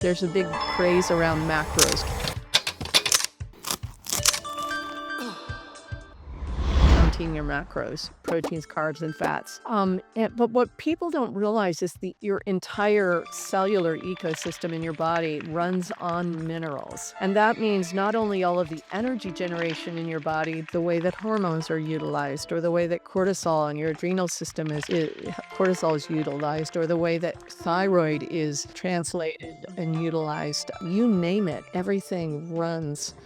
There's a big craze around macros, counting your macros, proteins, carbs, and fats. But what people don't realize is your entire cellular ecosystem in your body runs on minerals. And that means not only all of the energy generation in your body, the way that hormones are utilized, or the way that cortisol in your adrenal system cortisol is utilized, or the way that thyroid is translated and utilized. You name it, everything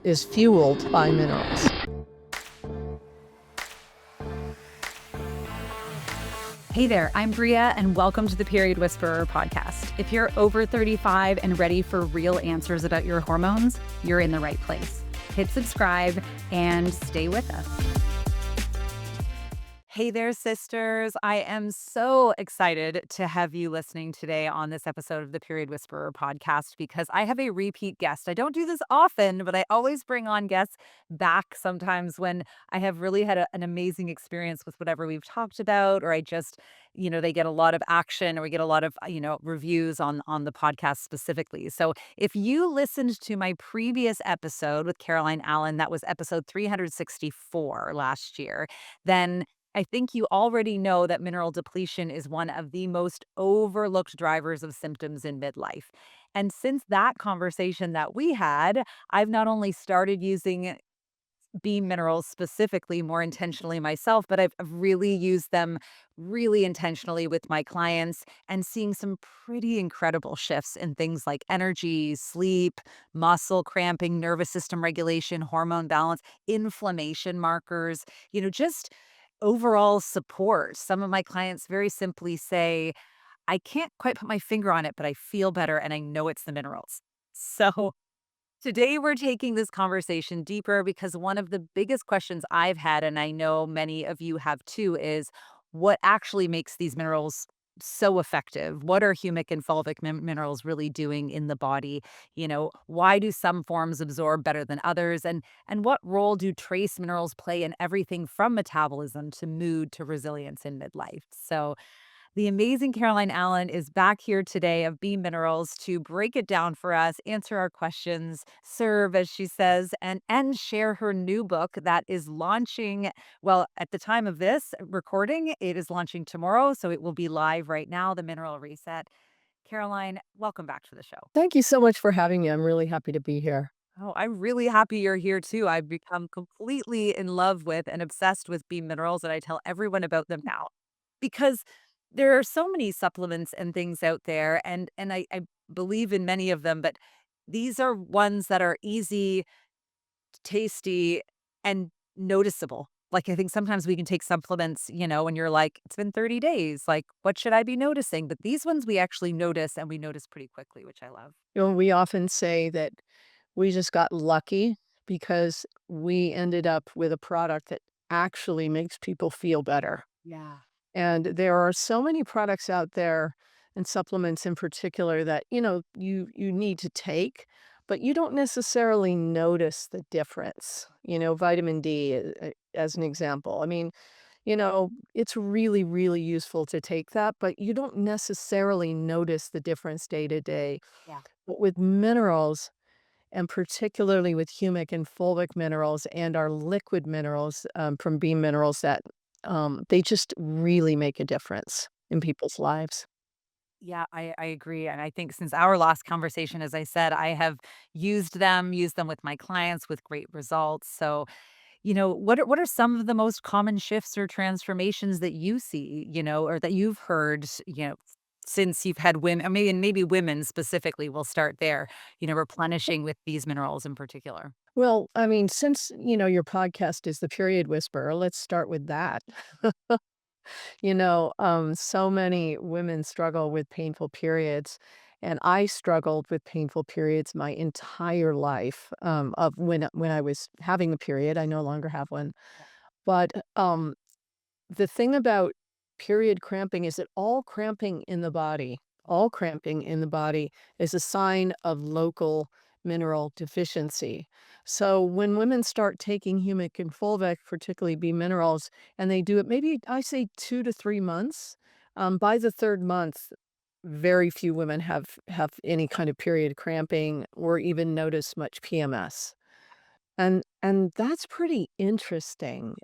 is fueled by minerals. Hey there, I'm Bria, and welcome to the Period Whisperer podcast. If you're over 35 and ready for real answers about your hormones, you're in the right place. Hit subscribe and stay with us. Hey there, sisters. I am so excited to have you listening today on this episode of the Period Whisperer podcast because I have a repeat guest. I don't do this often, but I always bring on guests back sometimes when I have really had an amazing experience with whatever we've talked about, or I just, they get a lot of action, or we get a lot of, reviews on the podcast specifically. So if you listened to my previous episode with Caroline Allen, that was episode 364 last year, then I think you already know that mineral depletion is one of the most overlooked drivers of symptoms in midlife. And since that conversation that we had, I've not only started using B minerals specifically more intentionally myself, but I've really used them really intentionally with my clients and seeing some pretty incredible shifts in things like energy, sleep, muscle cramping, nervous system regulation, hormone balance, inflammation markers, just overall support. Some of my clients very simply say, I can't quite put my finger on it, but I feel better and I know it's the minerals. So today we're taking this conversation deeper because one of the biggest questions I've had, and I know many of you have too, is what actually makes these minerals so effective? What are humic and fulvic minerals really doing in the body? Why do some forms absorb better than others? And what role do trace minerals play in everything from metabolism to mood to resilience in midlife? So the amazing Caroline Allen is back here today of B Minerals to break it down for us, answer our questions, serve, as she says, and share her new book that is launching. Well, at the time of this recording, it is launching tomorrow, so it will be live right now, The Mineral Reset. Caroline, welcome back to the show. Thank you so much for having me. I'm really happy to be here. Oh, I'm really happy you're here too. I've become completely in love with and obsessed with B Minerals, and I tell everyone about them now because there are so many supplements and things out there, and I believe in many of them, but these are ones that are easy, tasty, and noticeable. Like, I think sometimes we can take supplements, and you're like, it's been 30 days. Like, what should I be noticing? But these ones we actually notice, and we notice pretty quickly, which I love. We often say that we just got lucky because we ended up with a product that actually makes people feel better. Yeah. And there are so many products out there, and supplements in particular, that, you need to take, but you don't necessarily notice the difference. Vitamin D, as an example. I mean, it's really, really useful to take that, but you don't necessarily notice the difference day to day. Yeah. But with minerals, and particularly with humic and fulvic minerals and our liquid minerals, from bean minerals, that they just really make a difference in people's lives. Yeah, I agree. And I think since our last conversation, as I said, I have used them with my clients with great results. So, what are some of the most common shifts or transformations that you see, or that you've heard, since you've had women, or maybe women specifically, will start there, replenishing with these minerals in particular? Well, I mean, since, your podcast is The Period Whisperer, let's start with that. So many women struggle with painful periods, and I struggled with painful periods my entire life, of when I was having the period. I no longer have one. But, the thing about period cramping is that all cramping in the body is a sign of local mineral deficiency. So when women start taking humic and fulvic, particularly B minerals, and they do it maybe I say 2 to 3 months, by the 3rd month, very few women have any kind of period cramping or even notice much PMS. And that's pretty interesting.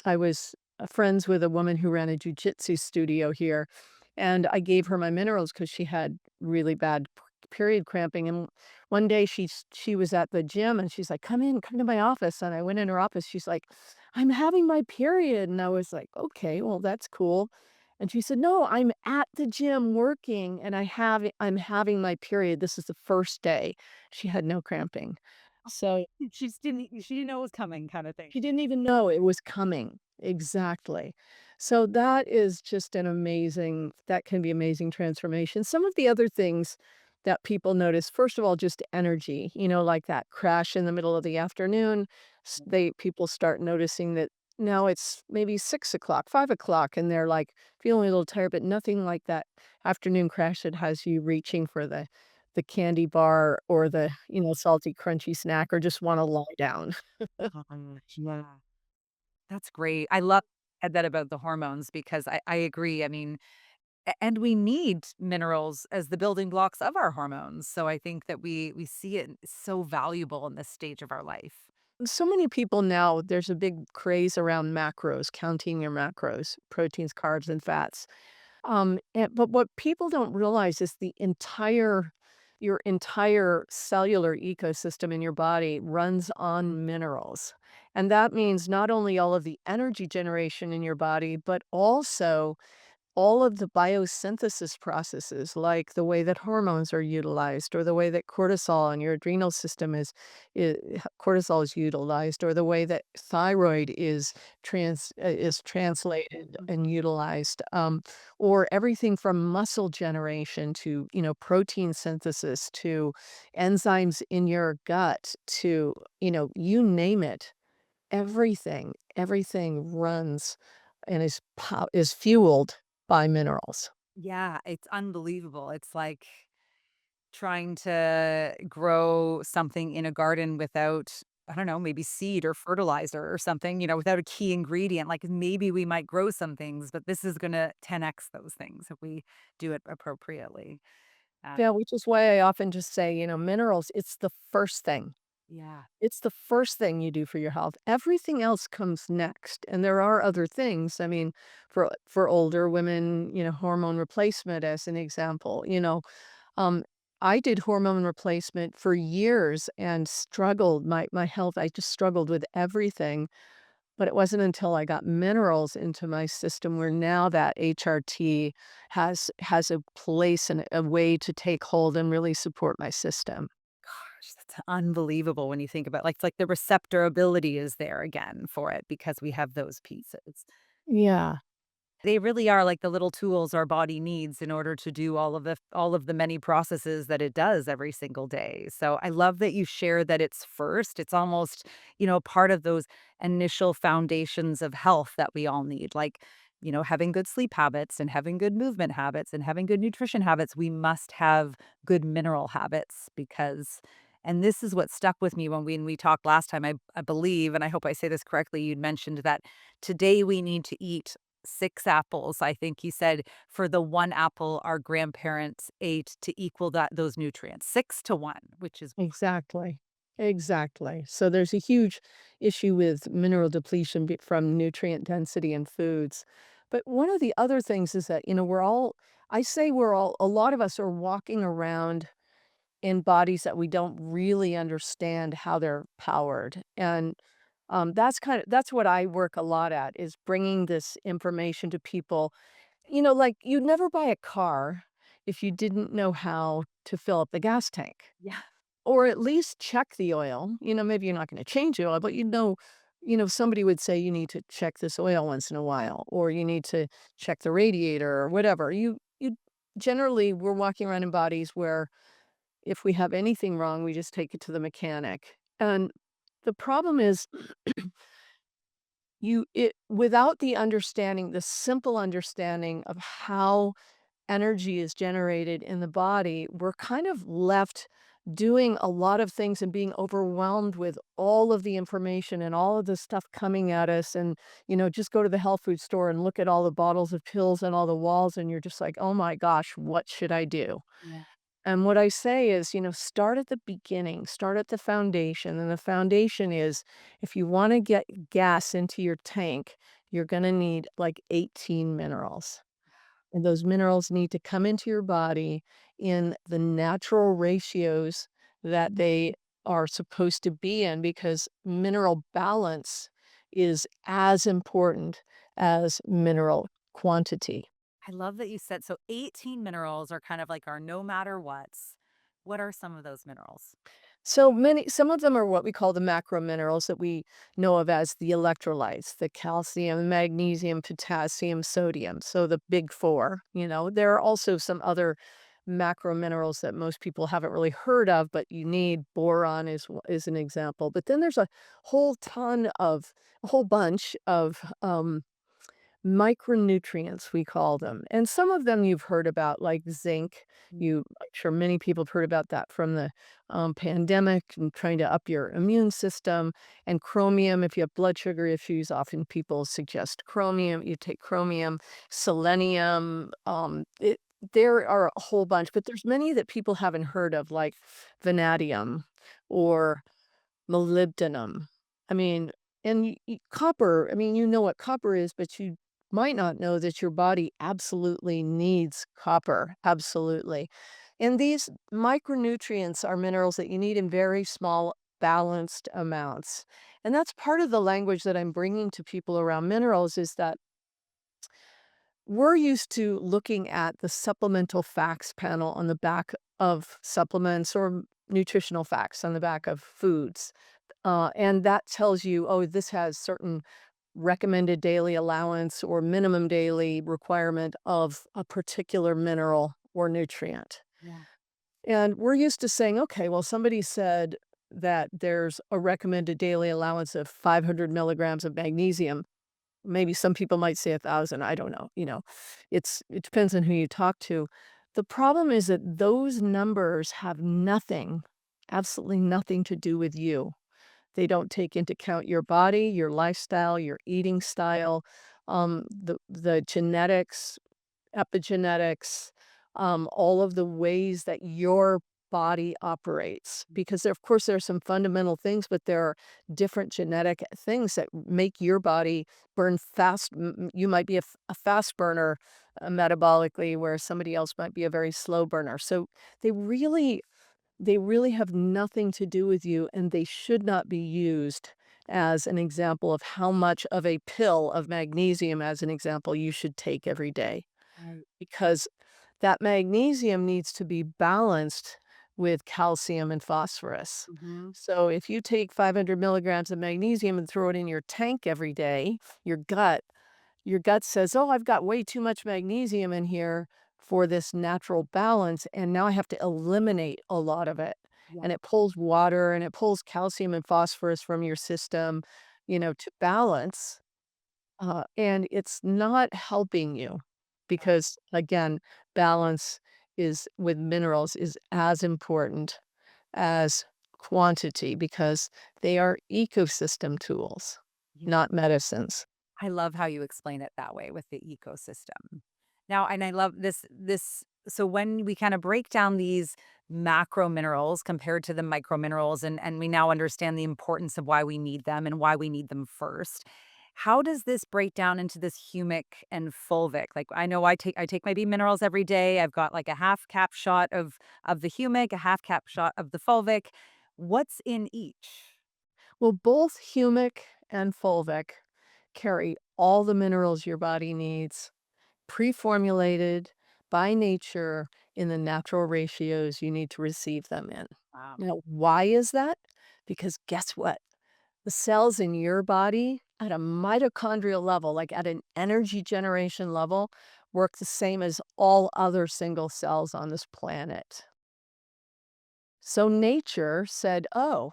I was friends with a woman who ran a jujitsu studio here, and I gave her my minerals because she had really bad period cramping. And one day she was at the gym and she's like, come to my office." And I went in her office. She's like, "I'm having my period." And I was like, "Okay, well, that's cool." And she said, "No, I'm at the gym working and I'm having my period. This is the first day." She had no cramping. So, She didn't know it was coming kinda thing. she didn't even know it was coming. Exactly. So that is just that can be amazing transformation. Some of the other things that people notice, first of all, just energy, like that crash in the middle of the afternoon. People start noticing that now it's maybe 6 o'clock, 5 o'clock, and they're like feeling a little tired, but nothing like that afternoon crash that has you reaching for the candy bar or the, salty, crunchy snack or just wanna lie down. Yeah. That's great. I love that about the hormones because I agree. I mean, and we need minerals as the building blocks of our hormones. So I think that we see it so valuable in this stage of our life. So many people now, there's a big craze around macros, counting your macros, proteins, carbs, and fats. But what people don't realize is your entire cellular ecosystem in your body runs on minerals. And that means not only all of the energy generation in your body, but also all of the biosynthesis processes, like the way that hormones are utilized, or the way that cortisol in your adrenal system cortisol is utilized, or the way that thyroid is translated and utilized, or everything from muscle generation to protein synthesis to enzymes in your gut to you name it. Everything runs and is fueled by minerals. Yeah, it's unbelievable. It's like trying to grow something in a garden without, I don't know, maybe seed or fertilizer or something, without a key ingredient. Like maybe we might grow some things, but this is going to 10x those things if we do it appropriately. Uh, Yeah, which is why I often just say, minerals, it's the first thing. yeah. It's the first thing you do for your health. Everything else comes next, and there are other things. I mean, for older women, hormone replacement as an example, um, I did hormone replacement for years and struggled my health, I just struggled with everything. But it wasn't until I got minerals into my system where now that HRT has a place and a way to take hold and really support my system. Gosh, that's unbelievable when you think about like it's like the receptor ability is there again for it because we have those pieces. Yeah, They really are like the little tools our body needs in order to do all of the many processes that it does every single day. So I love that you share that it's first. It's almost, part of those initial foundations of health that we all need. Like, having good sleep habits and having good movement habits and having good nutrition habits. We must have good mineral habits because and this is what stuck with me when we talked last time. I believe, and I hope I say this correctly, you'd mentioned that today we need to eat 6 apples, I think you said, for the 1 apple our grandparents ate to equal those nutrients, 6 to 1, which is exactly. Exactly. So there's a huge issue with mineral depletion from nutrient density in foods. But one of the other things is that, I say a lot of us are walking around in bodies that we don't really understand how they're powered. And that's what I work a lot at is bringing this information to people. Like you'd never buy a car if you didn't know how to fill up the gas tank yeah. or at least check the oil. Maybe you're not going to change the oil, but somebody would say you need to check this oil once in a while, or you need to check the radiator or whatever. You generally we're walking around in bodies where if we have anything wrong, we just take it to the mechanic. And the problem is without the simple understanding of how energy is generated in the body, we're kind of left doing a lot of things and being overwhelmed with all of the information and all of the stuff coming at us. And, just go to the health food store and look at all the bottles of pills and all the walls, and you're just like, oh my gosh, what should I do? Yeah. And what I say is, start at the beginning, start at the foundation. And the foundation is if you want to get gas into your tank, you're going to need like 18 minerals. And those minerals need to come into your body in the natural ratios that they are supposed to be in, because mineral balance is as important as mineral quantity. I love that you said so 18 minerals are kind of like our no matter what's. What are some of those minerals? Some of them are what we call the macro minerals that we know of as the electrolytes, the calcium, magnesium, potassium, sodium. So the big four, there are also some other macro minerals that most people haven't really heard of, but you need. Boron is an example. But then there's a whole bunch of micronutrients, we call them, and some of them you've heard about, like zinc. I'm sure many people have heard about that from the, pandemic and trying to up your immune system, and chromium, if you have blood sugar issues, often people suggest chromium, you take chromium, selenium, there are a whole bunch, but there's many that people haven't heard of, like vanadium or molybdenum. I mean, and copper, I mean, you know what copper is, but you might not know that your body absolutely needs copper. Absolutely. And these micronutrients are minerals that you need in very small, balanced amounts. And that's part of the language that I'm bringing to people around minerals is that we're used to looking at the supplemental facts panel on the back of supplements or nutritional facts on the back of foods. And that tells you, oh, this has certain recommended daily allowance or minimum daily requirement of a particular mineral or nutrient. Yeah. And we're used to saying, okay, well, somebody said that there's a recommended daily allowance of 500 milligrams of magnesium. Maybe some people might say 1,000. I don't know. It depends on who you talk to. The problem is that those numbers have nothing, absolutely nothing to do with you. They don't take into account your body, your lifestyle, your eating style, the genetics, epigenetics, all of the ways that your body operates. Because of course, there are some fundamental things, but there are different genetic things that make your body burn fast. You might be a fast burner metabolically, where somebody else might be a very slow burner. So they really they really have nothing to do with you, and they should not be used as an example of how much of a pill of magnesium, as an example, you should take every day, Right. because that magnesium needs to be balanced with calcium and phosphorus. Hmm. So if you take 500 milligrams of magnesium and throw it in your tank every day, your gut your gut says, "Oh, I've got way too much magnesium in here for this natural balance, and now I have to eliminate a lot of it." Yeah. And it pulls water and it pulls calcium and phosphorus from your system, to balance. And it's not helping you because, again, balance is with minerals is as important as quantity because they are ecosystem tools, Yeah. not medicines. I love how you explain it that way with the ecosystem. Now, and I love this so when we kind of break down these macro minerals compared to the micro minerals and we now understand the importance of why we need them and why we need them first. How does this break down into this humic and fulvic? Like I know I take my B minerals every day. I've got like a half cap shot of the humic, a half cap shot of the fulvic. What's in each? Well, both humic and fulvic carry all the minerals your body needs, pre-formulated by nature in the natural ratios you need to receive them in. Wow. Now, why is that? Because guess what? The cells in your body at a mitochondrial level, like at an energy generation level, work the same as all other single cells on this planet. So nature said, oh,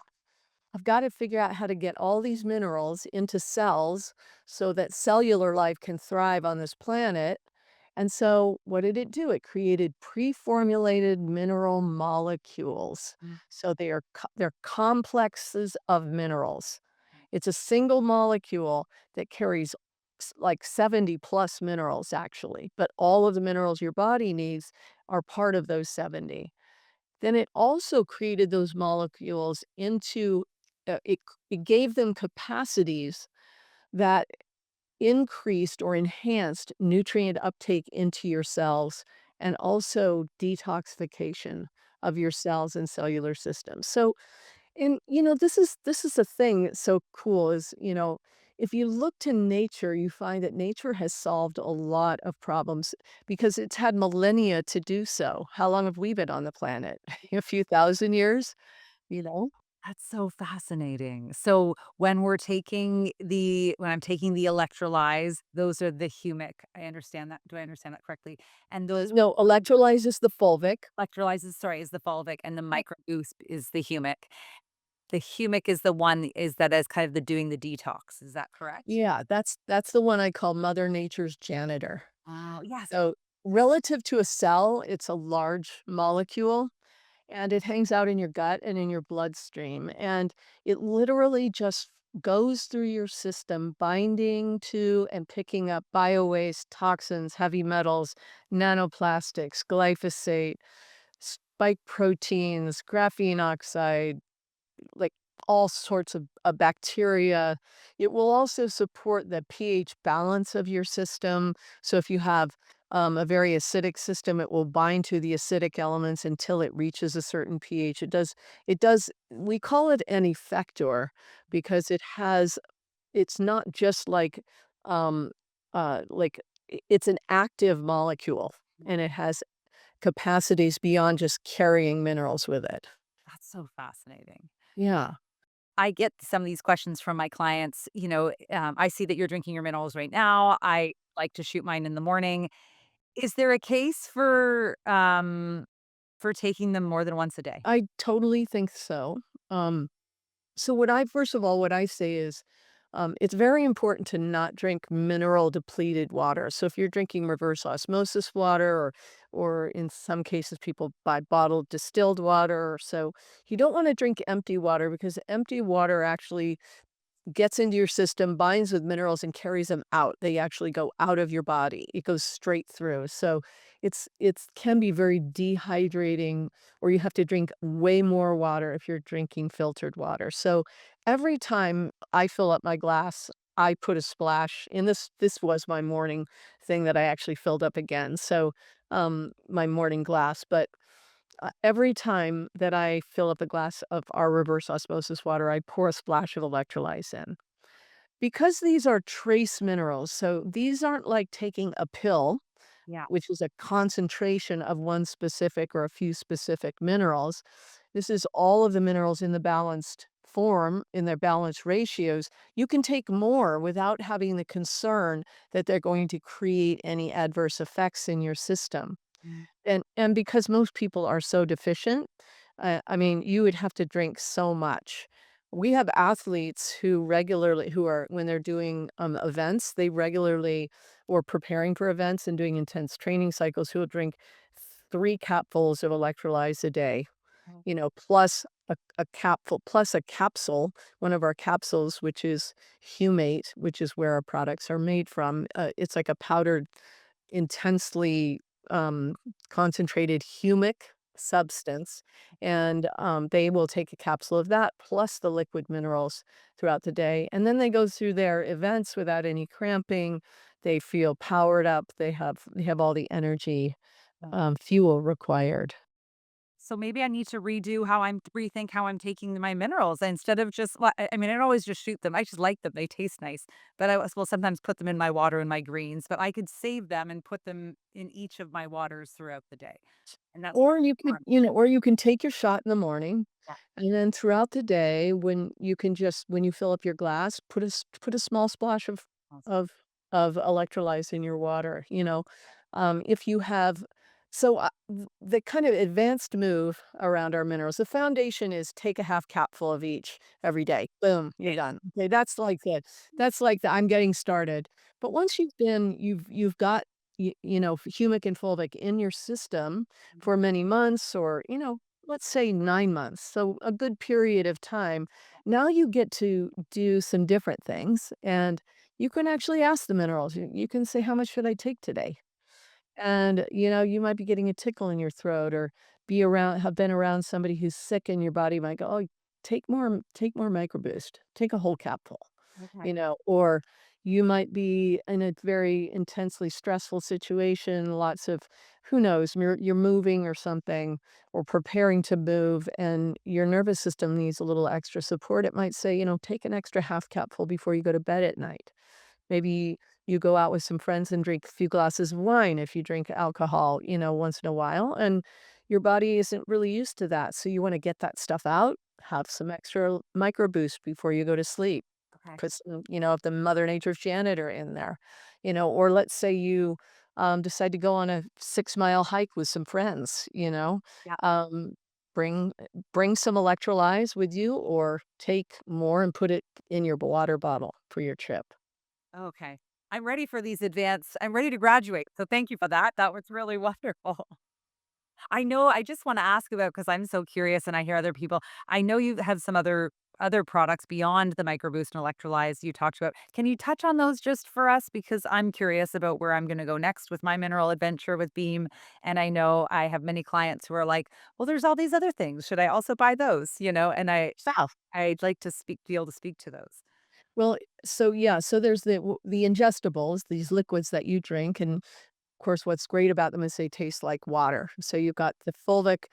I've got to figure out how to get all these minerals into cells so that cellular life can thrive on this planet. And so what did it do? It created pre-formulated mineral molecules. Mm. So they're complexes of minerals. It's a single molecule that carries like 70 plus minerals actually, but all of the minerals your body needs are part of those 70. Then it also created those molecules into it gave them capacities that increased or enhanced nutrient uptake into your cells and also detoxification of your cells and cellular systems. So, and this is a thing that's so cool is, if you look to nature, you find that nature has solved a lot of problems because it's had millennia to do so. How long have we been on the planet? A few thousand years, you know? That's so fascinating. So when I'm taking the electrolyze, those are the humic. I understand that. Do I understand that correctly? And those No, electrolyzes the fulvic. electrolyzes, sorry, is the fulvic and the micro boost is the humic. The humic is the one is that is kind of the doing the detox. Is that correct? Yeah, that's the one I call Mother Nature's janitor. Oh, yes. So, relative to a cell, it's a large molecule, and it hangs out in your gut and in your bloodstream, and it literally just goes through your system, binding to and picking up biowaste, toxins, heavy metals, nanoplastics, glyphosate, spike proteins, graphene oxide, like all sorts of bacteria. It will also support the pH balance of your system. So if you have a very acidic system, it will bind to the acidic elements until it reaches a certain pH. We call it an effector because it's not just um, it's an active molecule and it has capacities beyond just carrying minerals with it. That's so fascinating. Yeah. I get some of these questions from my clients. I see that you're drinking your minerals right now. I like to shoot mine in the morning. Is there a case for taking them more than once a day? I totally think so. So what I say is, it's very important to not drink mineral depleted water. So if you're drinking reverse osmosis water, or in some cases people buy bottled distilled water, so you don't want to drink empty water because empty water actually gets into your system, binds with minerals, and carries them out. They actually go out of your body. It goes straight through. So it's can be very dehydrating, or you have to drink way more water if you're drinking filtered water. So every time I fill up my glass, I put a splash in this was my morning thing that I actually filled up again. So my morning glass, but every time that I fill up a glass of our reverse osmosis water, I pour a splash of electrolytes in. Because these are trace minerals, so these aren't like taking a pill, Yeah. which is a concentration of one specific or a few specific minerals. This is all of the minerals in the balanced form, in their balanced ratios. You can take more without having the concern that they're going to create any adverse effects in your system. Mm. And because most people are so deficient, I mean, you would have to drink so much. We have athletes who are when they're doing, events, they regularly or preparing for events and doing intense training cycles, who will drink 3 capfuls of electrolytes a day, Oh. plus a capsule, one of our capsules, which is Humate, which is where our products are made from. It's like a powdered, intensely, um, concentrated humic substance, and, they will take a capsule of that plus the liquid minerals throughout the day, and then they go through their events without any cramping. They feel powered up. They have all the energy, fuel required. So maybe I need to rethink how I'm taking my minerals instead of just, well, I mean, I don't always just shoot them. I just like them. They taste nice. But will sometimes put them in my water and my greens, but I could save them and put them in each of my waters throughout the day. And that's Or you can take your shot in the morning, yeah. and then throughout the day, when you fill up your glass, put a small splash Awesome. of electrolytes in your water, if you have the kind of advanced move around our minerals, the foundation is take a half capful of each every day. Boom, you're done. Okay, that's like the I'm getting started. But once you've got Humic and Fulvic in your system for many months or, let's say 9 months. So a good period of time. Now you get to do some different things and you can actually ask the minerals. You can say, how much should I take today? And, you might be getting a tickle in your throat or have been around somebody who's sick and your body might go, "Oh, take more Micro Boost. Take a whole capful." Okay. Or you might be in a very intensely stressful situation, lots of who knows, you're moving or something or preparing to move and your nervous system needs a little extra support. It might say, take an extra half capful before you go to bed at night. Maybe you go out with some friends and drink a few glasses of wine if you drink alcohol, once in a while, and your body isn't really used to that. So you want to get that stuff out, have some extra micro boost before you go to sleep. Okay. Put some, of the Mother Nature's janitor in there, or let's say you decide to go on a 6 mile hike with some friends, Yeah. um, bring bring some electrolytes with you or take more and put it in your water bottle for your trip. Okay. I'm ready to graduate. So thank you for that. That was really wonderful. I know I just want to ask about because I'm so curious and I hear other people. I know you have some other products beyond the microboost and electrolyze you talked about. Can you touch on those just for us? Because I'm curious about where I'm going to go next with my mineral adventure with Beam. And I know I have many clients who are like, well, there's all these other things. Should I also buy those? And I'd like to be able to speak to those. Well, so yeah, so there's the ingestibles, these liquids that you drink, and of course, what's great about them is they taste like water. So you've got the fulvic,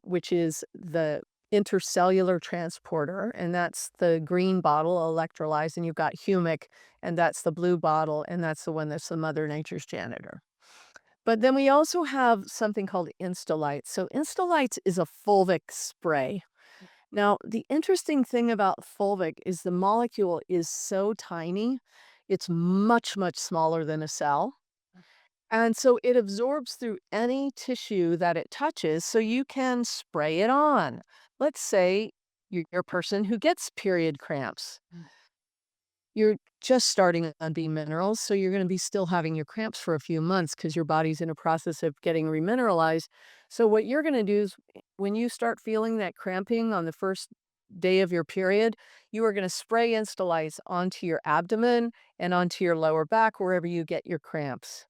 which is the intercellular transporter, and that's the green bottle electrolyzed, and you've got humic, and that's the blue bottle, and that's the one that's the Mother Nature's janitor. But then we also have something called Instalites. So Instalites is a fulvic spray. Now, the interesting thing about fulvic is the molecule is so tiny, it's much, much smaller than a cell. And so it absorbs through any tissue that it touches, so you can spray it on. Let's say you're a person who gets period cramps. Mm. You're just starting on B minerals, so you're gonna be still having your cramps for a few months because your body's in a process of getting remineralized. So what you're gonna do is when you start feeling that cramping on the first day of your period, you are gonna spray Instalites onto your abdomen and onto your lower back, wherever you get your cramps.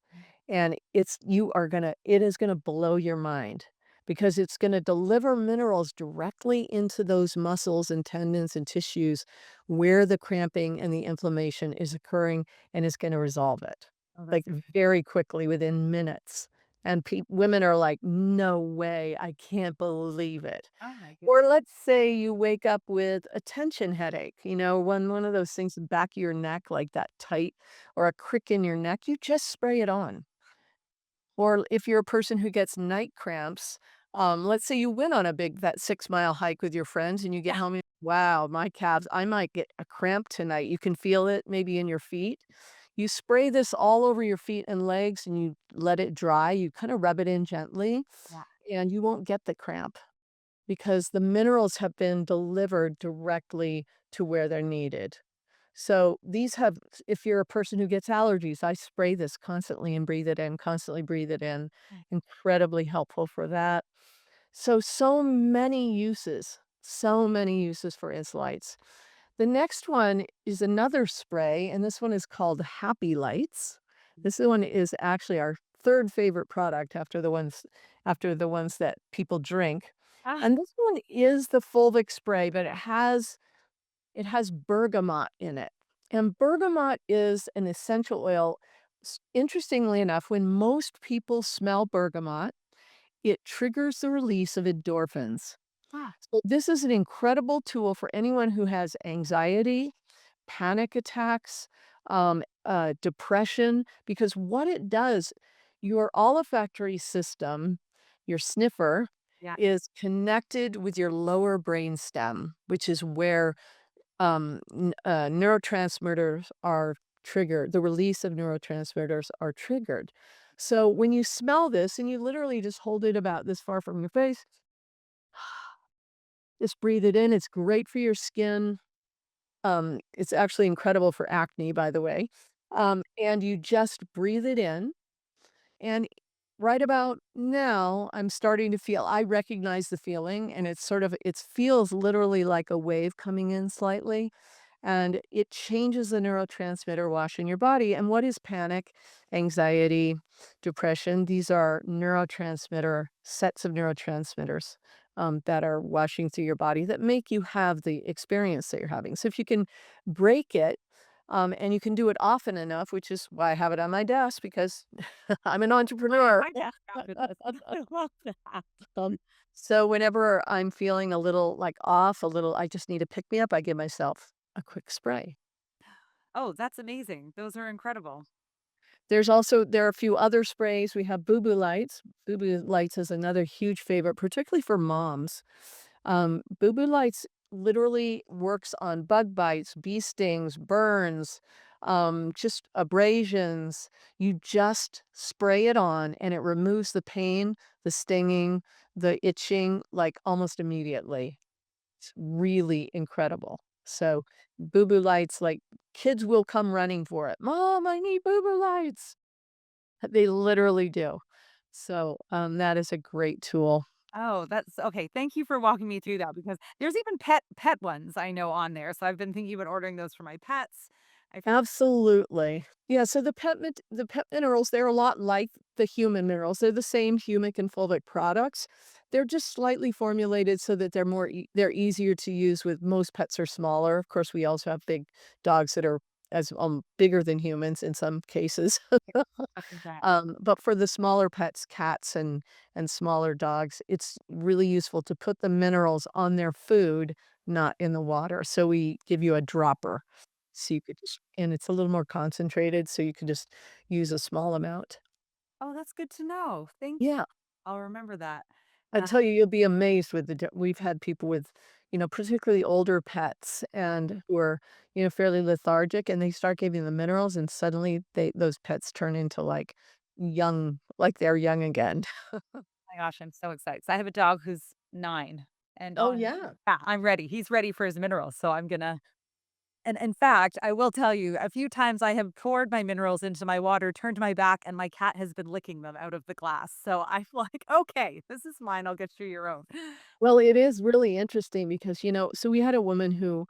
And it is gonna blow your mind because it's gonna deliver minerals directly into those muscles and tendons and tissues where the cramping and the inflammation is occurring, and it's gonna resolve it, Oh, like, that's very quickly within minutes. And women are like, "No way, I can't believe it." oh my goodness. Or let's say you wake up with a tension headache, one of those things in the back of your neck, like that tight or a crick in your neck, you just spray it on. Or if you're a person who gets night cramps, let's say you went on that 6 mile hike with your friends and you get Yeah. home and, wow, my calves, I might get a cramp tonight. You can feel it maybe in your feet. You spray this all over your feet and legs and you let it dry. You kind of rub it in gently Yeah. and you won't get the cramp because the minerals have been delivered directly to where they're needed. So if you're a person who gets allergies, I spray this constantly and breathe it in, constantly breathe it in. Mm. Incredibly helpful for that. So many uses for Inslights. The next one is another spray, and this one is called Happy Lights. This one is actually our third favorite product after the ones that people drink. Ah, And this one is the fulvic spray, but it has bergamot in it. And bergamot is an essential oil. Interestingly enough, when most people smell bergamot, it triggers the release of endorphins. ah, So this is an incredible tool for anyone who has anxiety, panic attacks, depression, because what it does, your olfactory system, your sniffer, yeah. is connected with your lower brain stem, which is where neurotransmitters are triggered. The release of neurotransmitters are triggered. So when you smell this and you literally just hold it about this far from your face, just breathe it in. It's great for your skin. It's actually incredible for acne, by the way. And you just breathe it in. And right about now, I'm starting to feel I recognize the feeling, and it's sort of it feels literally like a wave coming in slightly, and it changes the neurotransmitter wash in your body. And what is panic, anxiety, depression? These are neurotransmitter sets of neurotransmitters that are washing through your body that make you have the experience that you're having. So if you can break it, and you can do it often enough, which is why I have it on my desk because I'm an entrepreneur. I got fabulous. I love that. Um, so whenever I'm feeling a little like off, a little, I just need to pick me up, I give myself a quick spray. Oh, that's amazing. Those are incredible. There are a few other sprays. We have Boo Boo Lights. Boo Boo Lights is another huge favorite, particularly for moms. Boo Boo Lights literally works on bug bites, bee stings, burns, just abrasions. You just spray it on and it removes the pain, the stinging, the itching, like, almost immediately. It's really incredible. So, Boo Boo Lights, like, kids will come running for it. "Mom, I need Boo Boo Lights." They literally do. So, that is a great tool. Oh, that's okay. Thank you for walking me through that because there's even pet ones I know on there. So I've been thinking about ordering those for my pets. I Absolutely. Yeah, so the pet minerals, they're a lot like the human minerals. They're the same humic and fulvic products. They're just slightly formulated so that they're easier to use with most pets are smaller. Of course, we also have big dogs that are as bigger than humans in some cases. that. But for the smaller pets, cats and smaller dogs, it's really useful to put the minerals on their food, not in the water. So we give you a dropper. So you could just and it's a little more concentrated, so you can just use a small amount. Oh, that's good to know. Thank you. Yeah. I'll remember that. I tell you, you'll be amazed with we've had people with, particularly older pets and who are, fairly lethargic, and they start giving them minerals, and suddenly those pets turn into, like they're young again. My gosh, I'm so excited. So I have a dog who's 9 and Oh, yeah. yeah, I'm ready. He's ready for his minerals. So I'm gonna and in fact, I will tell you, a few times I have poured my minerals into my water, turned my back, and my cat has been licking them out of the glass. So I'm like, okay, this is mine. I'll get you your own. Well, it is really interesting because, so we had a woman who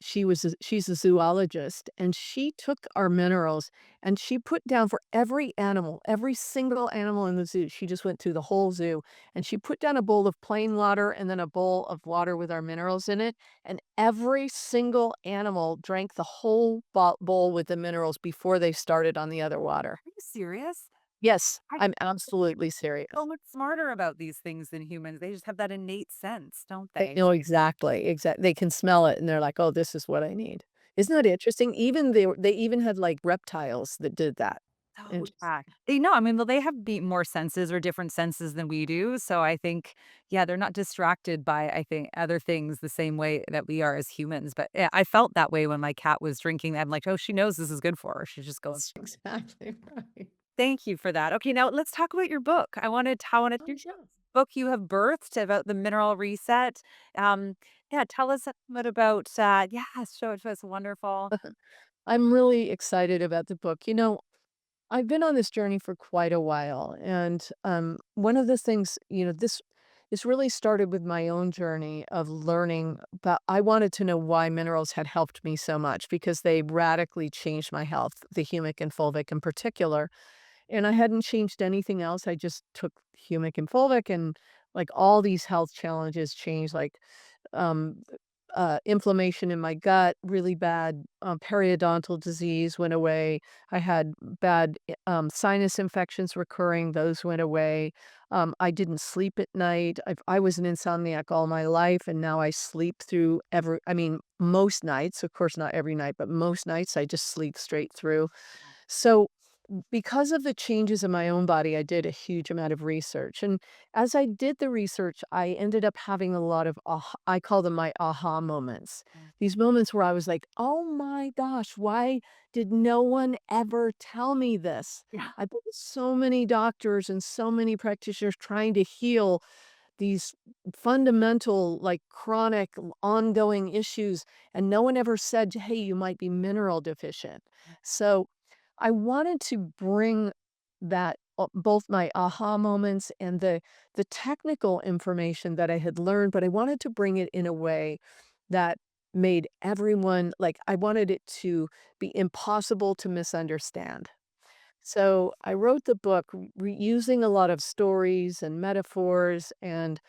she's a zoologist, and she took our minerals and she put down for every animal, every single animal in the zoo. She just went through the whole zoo and she put down a bowl of plain water and then a bowl of water with our minerals in it. And every single animal drank the whole bowl with the minerals before they started on the other water. Are you serious? Yes, I I'm absolutely so serious. much smarter about these things than humans. They just have that innate sense, don't They they? know exactly, they can smell it and they're like, "Oh, this is what I need." Isn't that interesting? Even they even had, like, reptiles that did that. Oh, And just yeah. They know, I mean, well, they have more senses or different senses than we do. So I think, yeah, they're not distracted by, I think, other things the same way that we are as humans. But yeah, I felt that way when my cat was drinking. I'm like, oh, she knows this is good for her. She's just going. that's exactly right. Thank you for that. Okay, now let's talk about your book. I wanted Oh, your yeah. book you have birthed about the mineral reset. Um, yeah, tell us a bit about yeah, show it to us. Wonderful. I'm really excited about the book. I've been on this journey for quite a while, and, one of the things, this really started with my own journey of learning about I wanted to know why minerals had helped me so much because they radically changed my health, the humic and fulvic in particular. And I hadn't changed anything else. I just took Humic and Fulvic and, like, all these health challenges changed, like, um, inflammation in my gut, really bad, periodontal disease went away. I had bad, sinus infections recurring, those went away. I didn't sleep at night. I was an insomniac all my life, and now I sleep through most nights, of course, not every night, but most nights, I just sleep straight through. So because of the changes in my own body, I did a huge amount of research. And as I did the research, I ended up having a lot of I call them my aha moments. These moments where I was like, oh my gosh, why did no one ever tell me this? Yeah. I've been to so many doctors and so many practitioners trying to heal these fundamental, like chronic, ongoing issues, and no one ever said, hey, you might be mineral deficient. So I wanted to bring that both my aha moments and the technical information that I had learned, but I wanted to bring it in a way that made everyone like I wanted it to be impossible to misunderstand. So I wrote the book using a lot of stories and metaphors and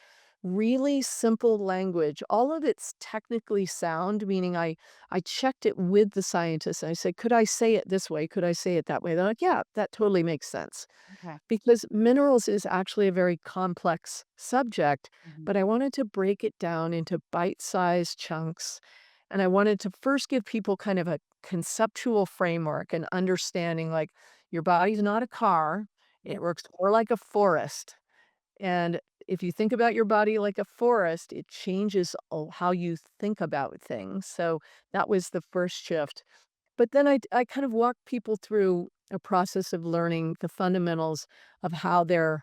really simple language. All of it's technically sound, meaning I checked it with the scientists. I said, could I say it this way? Could I say it that way? They're like, yeah, that totally makes sense. Okay. Because minerals is actually a very complex subject, Mhm. but I wanted to break it down into bite-sized chunks. And I wanted to first give people kind of a conceptual framework and understanding like your body's not a car, Yeah. it works more like a forest. And if you think about your body like a forest, it changes how you think about things. So that was the first shift. But then I kind of walk people through a process of learning the fundamentals of how their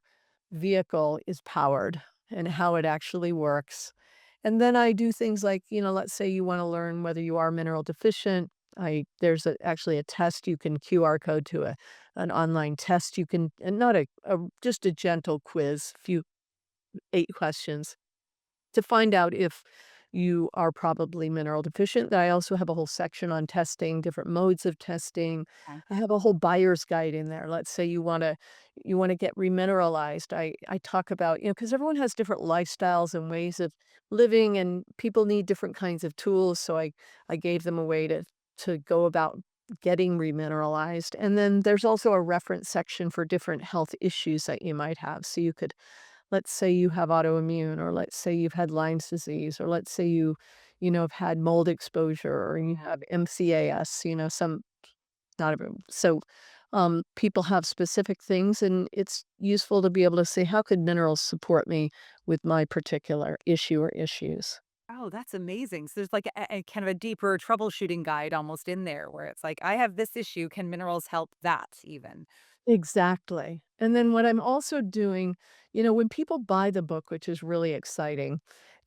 vehicle is powered and how it actually works. And then I do things like, let's say you want to learn whether you are mineral deficient. There's actually a test you can QR code to an online test you can and not just a gentle quiz, few 8 questions to find out if you are probably mineral deficient. I also have a whole section on testing, different modes of testing. Okay. I have a whole buyer's guide in there. Let's say you wanna get remineralized. I talk about, because everyone has different lifestyles and ways of living, and people need different kinds of tools, so I gave them a way to go about getting remineralized. And then there's also a reference section for different health issues that you might have, so you could let's say you have autoimmune, or let's say you've had Lyme's disease, or let's say have had mold exposure, or you have MCAS, some not everyone. So, people have specific things, and it's useful to be able to say, how could minerals support me with my particular issue or issues? Oh, that's amazing. So there's like a kind of a deeper troubleshooting guide almost in there where it's like, I have this issue. Can minerals help that even? Exactly. And then what I'm also doing, when people buy the book, which is really exciting,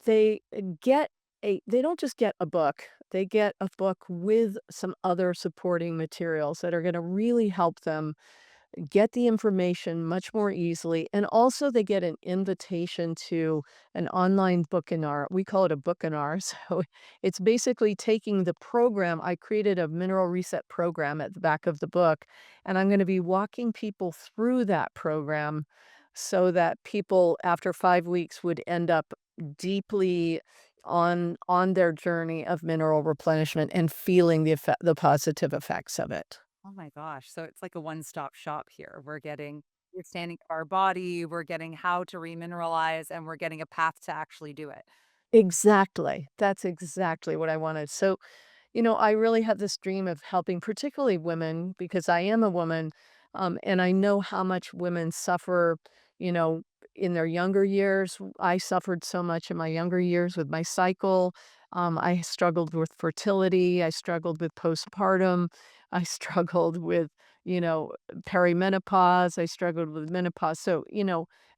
they they don't just get a book, they get a book with some other supporting materials that are going to really help them get the information much more easily. And also, they get an invitation to an online bookinar. We call it a bookinar. So it's basically taking the program. I created a mineral reset program at the back of the book, and I'm going to be walking people through that program so that people after 5 weeks would end up deeply on their journey of mineral replenishment and feeling the positive effects of it. Oh my gosh. So it's like a one-stop shop here. We're getting understanding of our body, we're getting how to remineralize, and we're getting a path to actually do it. Exactly. That's exactly what I wanted. So, I really have this dream of helping particularly women because I am a woman, and I know how much women suffer, you know, in their younger years. I suffered so much in my younger years with my cycle. I struggled with fertility. I struggled with postpartum. I struggled with, you know, perimenopause. I struggled with menopause. So,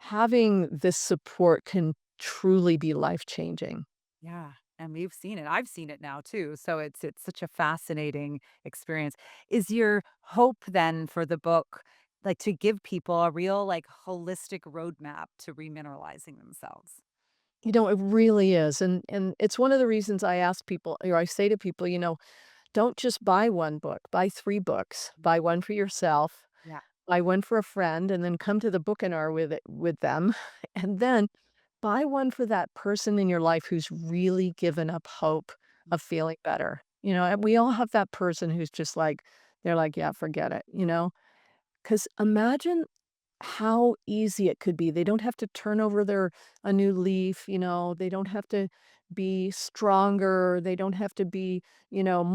having this support can truly be life changing. Yeah, and we've seen it. I've seen it now too. So it's such a fascinating experience. Is your hope then for the book like to give people a real like holistic roadmap to remineralizing themselves? It really is, and it's one of the reasons I ask people or I say to people, don't just buy 1 book, buy 3 books. Buy 1 for yourself, Yeah. buy 1 for a friend, and then come to the bookinar with them, and then buy 1 for that person in your life who's really given up hope of feeling better, and we all have that person who's just like they're like, "Yeah, forget it," you know? Because imagine how easy it could be. They don't have to turn over a new leaf, they don't have to be stronger, they don't have to be, have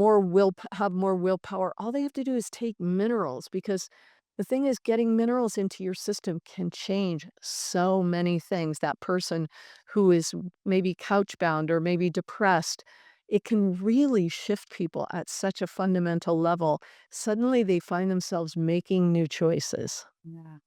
more willpower. All they have to do is take minerals because the thing is getting minerals into your system can change so many things. That person who is maybe couch bound or maybe depressed, it can really shift people at such a fundamental level. Suddenly they find themselves making new choices. Yeah.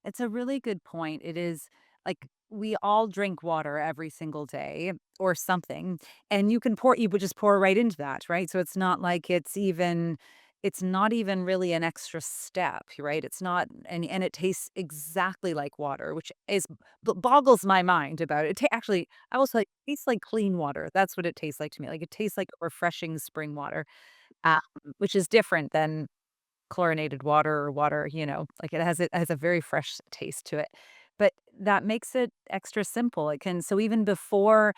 It's a really good point. It is like we all drink water every single day or something, and you would just pour right into that, right? So it's not like it's even it's not even really an extra step, right? It's not, and it tastes exactly like water, which is boggles my mind about it. Actually, I was like, tastes like clean water. That's what it tastes like to me. Like it tastes like refreshing spring water, um, which is different than chlorinated water or water, like it has a very fresh taste to it. But that makes it extra simple. It can so even before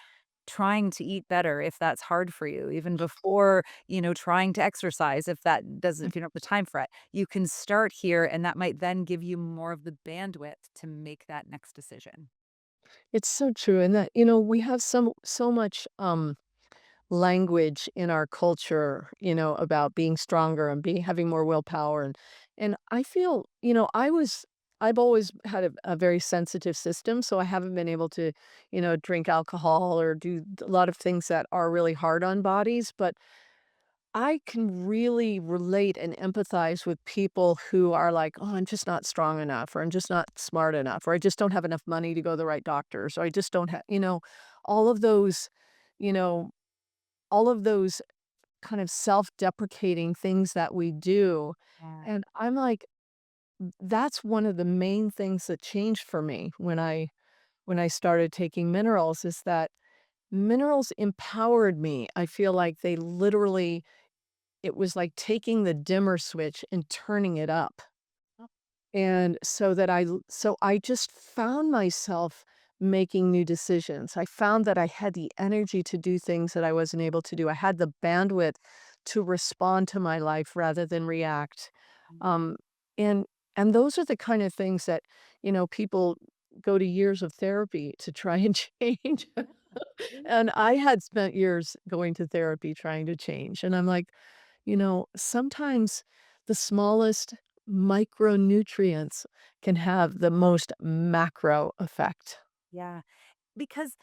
trying to eat better, if that's hard for you, even before, trying to exercise, if you don't have the time for it, you can start here and that might then give you more of the bandwidth to make that next decision. It's so true, and that, we have so much, language in our culture, about being stronger and being having more willpower, and I feel, I've always had a very sensitive system, so I haven't been able to, drink alcohol or do a lot of things that are really hard on bodies, but I can really relate and empathize with people who are like, "Oh, I'm just not strong enough," or "I'm just not smart enough," or "I just don't have enough money to go to the right doctors," or "I just don't have," all of those, you know, all of those kind of self-deprecating things that we do, Yeah. and I'm like, that's one of the main things that changed for me when I started taking minerals is that minerals empowered me. I feel like they literally it was like taking the dimmer switch and turning it up. And so I just found myself making new decisions. I found that I had the energy to do things that I wasn't able to do. I had the bandwidth to respond to my life rather than react. Um, and and those are the kind of things that, people go to years of therapy to try and change. And I had spent years going to therapy trying to change. And I'm like, sometimes the smallest micronutrients can have the most macro effect. Yeah. Because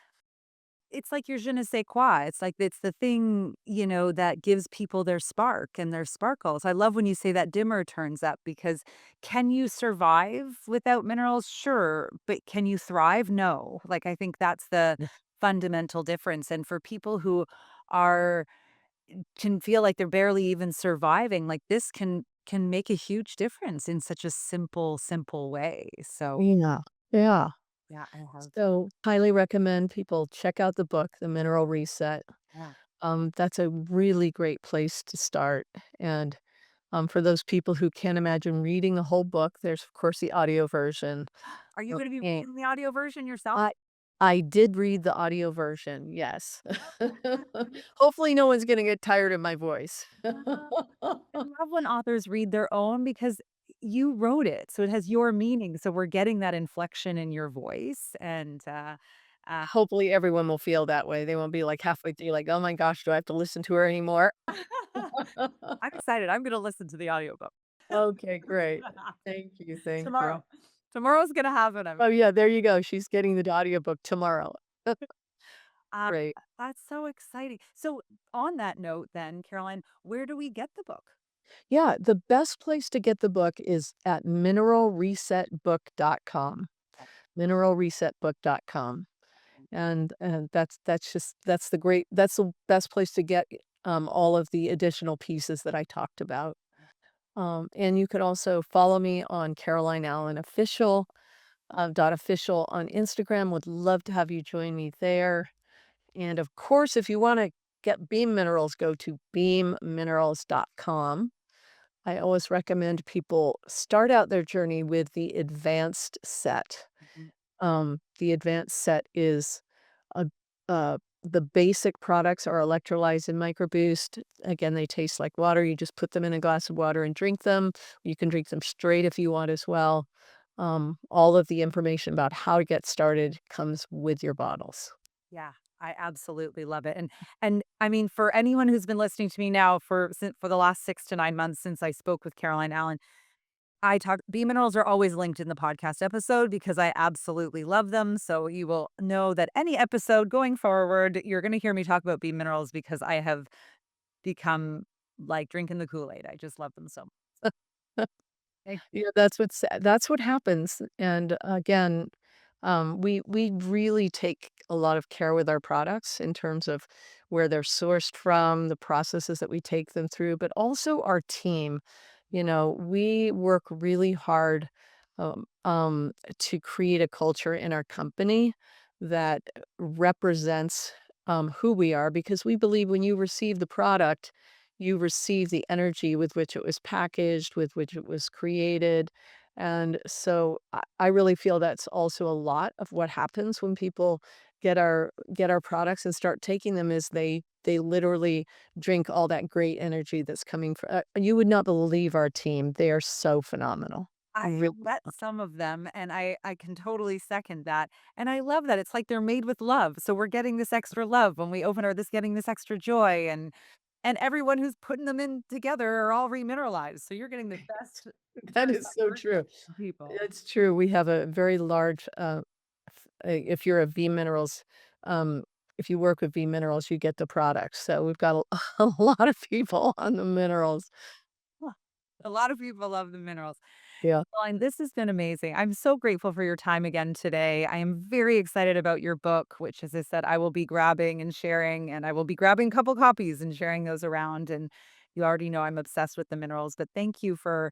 it's like your je ne sais quoi. It's like it's the thing, that gives people their spark and their sparkles. I love when you say that dimmer turns up because can you survive without minerals? Sure. But can you thrive? No. Like, I think that's the Yeah. fundamental difference. And for people who are, can feel like they're barely even surviving, like this can make a huge difference in such a simple way. So, Yeah. Yeah. yeah, I have. So, highly recommend people check out the book, The Mineral Reset. Yeah. That's a really great place to start. And for those people who can't imagine reading the whole book, there's, of course, the audio version. Are you Uh, going to be and reading the audio version yourself? I I did read the audio version, yes. Hopefully, no one's gonna get tired of my voice. I love when authors read their own because you wrote it, so it has your meaning, so we're getting that inflection in your voice, and, uh Hopefully, everyone will feel that way. They won't be, like, halfway through, like, "Oh my gosh, do I have to listen to her anymore?" I'm excited, I'm gonna listen to the audiobook. Okay, great. Thank you. Tomorrow. Tomorrow's gonna happen, I'm Oh, yeah, there you go. She's getting the audiobook tomorrow. uh, Great. that's so exciting. So, on that note then, Caroline, where do we get the book? Yeah, the best place to get the book is at mineralresetbook.com, mineralresetbook.com. And that's the best place to get, all of the additional pieces that I talked about. And you could also follow me on Caroline Allen Official, dot official on Instagram. Would love to have you join me there. And of course, if you wanna get Beam Minerals, go to beamminerals.com. I always recommend people start out their journey with the advanced set. Mhm. The advanced set is a the basic products are electrolytes and microboost. Again, they taste like water. You just put them in a glass of water and drink them. You can drink them straight if you want as well. All of the information about how to get started comes with your bottles. Yeah, I absolutely love it, and I mean, for anyone who's been listening to me now for the last 6 to 9 months since I spoke with Caroline Allen, I talk bee minerals are always linked in the podcast episode because I absolutely love them, so you will know that any episode going forward, you're gonna hear me talk about bee minerals because I have become like drinking the Kool-Aid. I just love them so much. Yeah, that's what happens, and again, We really take a lot of care with our products in terms of where they're sourced from, the processes that we take them through, but also our team. We work really hard to create a culture in our company that represents who we are, because we believe when you receive the product, you receive the energy with which it was packaged, with which it was created. And so I really feel that's also a lot of what happens when people get our products and start taking them, is they literally drink all that great energy that's coming from. You would not believe our team. They are so phenomenal. I Really. met some of them, and I can totally second that, and I love that. It's like they're made with love, so we're getting this extra love when we open our this getting this extra joy, and everyone who's putting them in together are all remineralized, so you're getting the That best is so version true. of people. It's true. We have a very large, if you're a V Minerals, um, if you work with V Minerals, you get the product. So we've got a, a lot of people on the minerals. Huh. A lot of people love the minerals. Yeah. Well, and this has been amazing. I'm so grateful for your time again today. I am very excited about your book, which, as I said, I will be grabbing and sharing, and I will be grabbing a couple copies and sharing those around. And you already know I'm obsessed with the minerals, but thank you for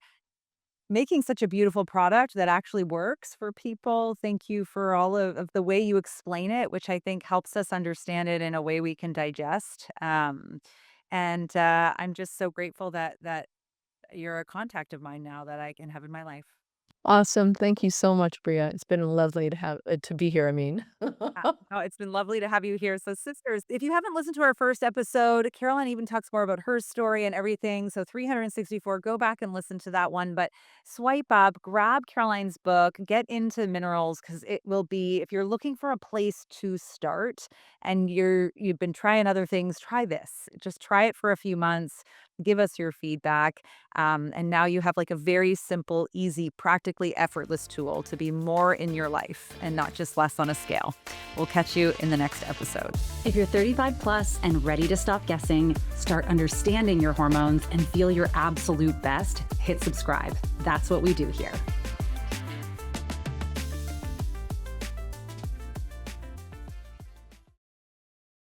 making such a beautiful product that actually works for people. Thank you for all of the way you explain it, which I think helps us understand it in a way we can digest. And I'm just so grateful that you're a contact of mine now that I can have in my life. Awesome. Thank you so much, Bria. It's been lovely to be here. I mean, Oh, it's been lovely to have you here. So, sisters, if you haven't listened to our first episode, Caroline even talks more about her story and everything. So, 364, go back and listen to that one. But swipe up, grab Caroline's book, get into minerals, because it will be, if you're looking for a place to start and you've been trying other things, try this. Just try it for a few months. Give us your feedback. And now you have like a very simple, easy, practically effortless tool to be more in your life and not just less on a scale. We'll catch you in the next episode. If you're 35 plus and ready to stop guessing, start understanding your hormones, and feel your absolute best, hit subscribe. That's what we do here.